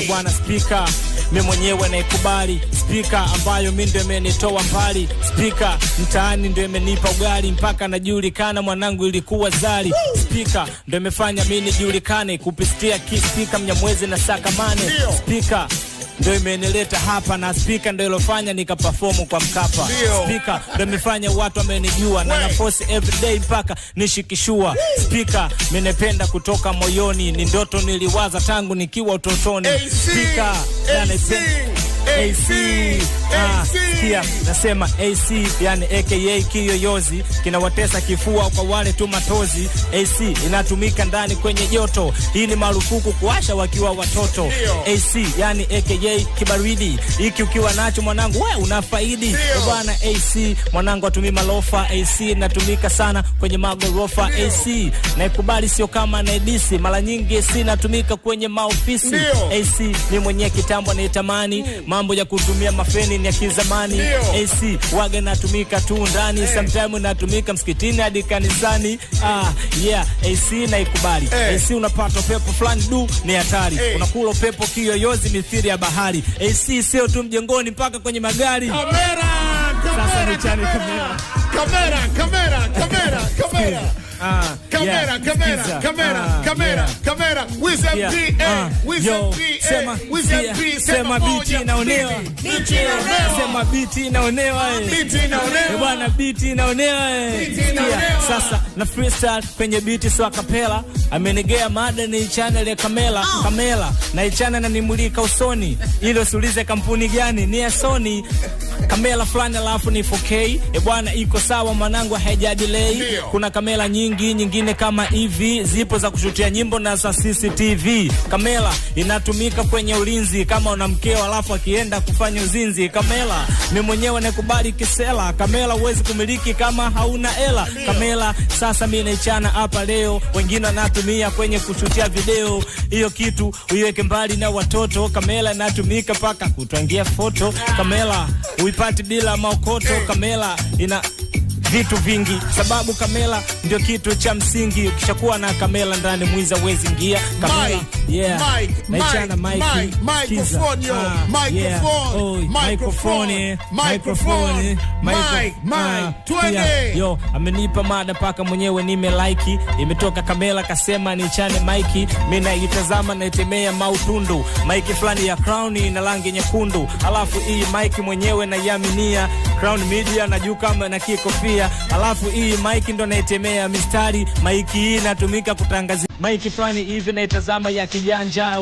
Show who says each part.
Speaker 1: bwana speaker mimi mwenyewe naikubali, speaker ambayo mimi ndio imenitoa mbali, speaker mtaani ndio imenipa ugali mpaka najulikana mwanangu ilikuwa zali, speaker ndio imefanya mimi nijulikane kupitia speaker Mnyamwezi na Sakamane, speaker ndio imenileta hapa na speaker ndio ilofanya nikaperform kwa Mkapa, speaker ndio imefanya watu wamenijua na force everyday mpaka nishikishua, speaker menependa kutoka moyoni, ni ndoto niliwaza tangu nikiwa utotoni, speaker AC kia nasema AC yani aka kiyoyozi kinawatesa kifua kwa wale tu matozi, AC inatumika ndani kwenye joto, hii ni marufuku kuwasha wakiwa watoto, AC yani aka kibaridi, hiki ukiwa nacho mwanangu wewe unafaidi bwana, AC mwanangu atumii malofa, AC inatumika sana kwenye magorofa, AC naikubali sio kama naidisi, mara nyingi AC inatumika kwenye maofisi, AC ni mwenye kitambo naitamani, mambo ya kutumia mafeni ni ya kizamani, AC waga natumika tu ndani, sometimes natumika msikitini hadi kanisani, AC naikubali, AC unapata pepo fulani ni hatari, unakula pepo kiyoyozi mithiri ya bahari, AC sio tu mjengoni mpaka kwenye magari. Sasa ni chani
Speaker 2: kamera
Speaker 1: sema biti inaonewa, sema biti inaonewa bwana, biti inaonewa sasa na freestyle kwenye biti sio kapela, amenegea mada ni channel ya Kamela na ichana na nimulika usoni, ile usiulize kampuni gani ni ya Sony, kamera fulani alafu ni 4K bwana, iko sawa mwanangu haija delay, kuna kamera nyingine kama hivi zipo za kushutia nyimbo na za CCTV, kamera inatumika kwenye ulinzi kama una mkeo alafu akienda kufanya uzinzi, kamera mimi mwenyewe nakubali kisela, kamera huwezi kumiliki kama hauna hela, kamera sasa mimi naichana hapa leo, wengine wanatumia kwenye kushutia video, hiyo kitu uiweke mbali na watoto, kamera inatumika paka kutwangia photo, kamera uipati bila maokoto, kamera ina vitu vingi sababu kamera ndio kitu cha msingi, ukishakuwa na kamera ndani mwiza wezi ingia, kamera microphone amenipa mada paka mwenyewe nimelike, imetoka kamera kasema ni chane maiki, mimi naitazama na itemea mautundu, maiki fulani ya Crown ina rangi nyekundu, alafu hii maiki mwenyewe na yaminia Crown Media na juu kama na kikofia, alafu hii maiki ndo naitemea mistari, maiki hii inatumika kutangazia, maiki fulani hivi naitazama ya kijanja.